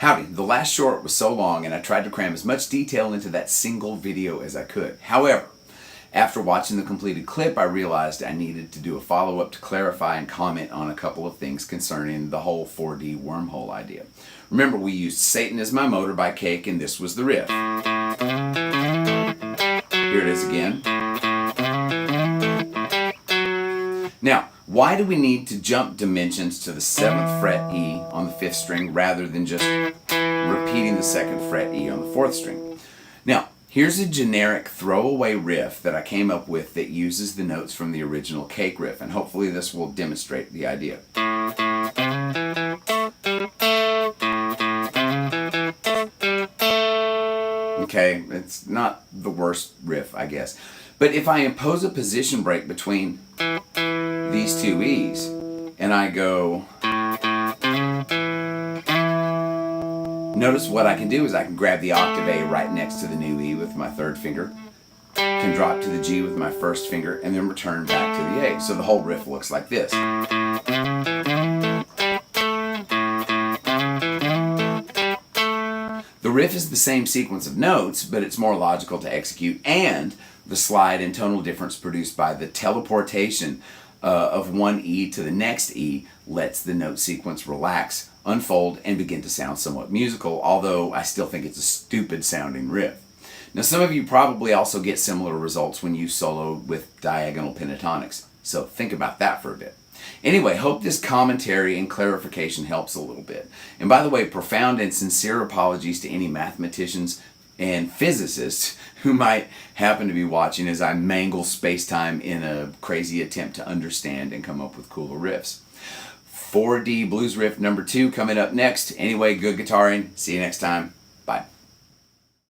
Howdy, the last short was so long and I tried to cram as much detail into that single video as I could. However, after watching the completed clip, I realized I needed to do a follow-up to clarify and comment on a couple of things concerning the whole 4D wormhole idea. Remember, we used Satan Is My Motor by Cake, and this was the riff. Here it is again. Now, why do we need to jump dimensions to the 7th fret E on the 5th string rather than just repeating the 2nd fret E on the 4th string? Now, here's a generic throwaway riff that I came up with that uses the notes from the original Cake riff, and hopefully this will demonstrate the idea. Okay, it's not the worst riff, I guess. But if I impose a position break between these two E's, and I go, notice what I can do is I can grab the octave A right next to the new E with my 3rd finger, can drop to the G with my 1st finger, and then return back to the A. So the whole riff looks like this. The riff is the same sequence of notes, but it's more logical to execute, and the slide and tonal difference produced by the teleportation of one E to the next E lets the note sequence relax, unfold, and begin to sound somewhat musical, although I still think it's a stupid sounding riff. Now, some of you probably also get similar results when you solo with diagonal pentatonics, so think about that for a bit. Anyway, hope this commentary and clarification helps a little bit. And by the way, profound and sincere apologies to any mathematicians and physicists who might happen to be watching as I mangle space-time in a crazy attempt to understand and come up with cooler riffs. 4D Blues Riff number 2 coming up next. Anyway, good guitaring. See you next time. Bye.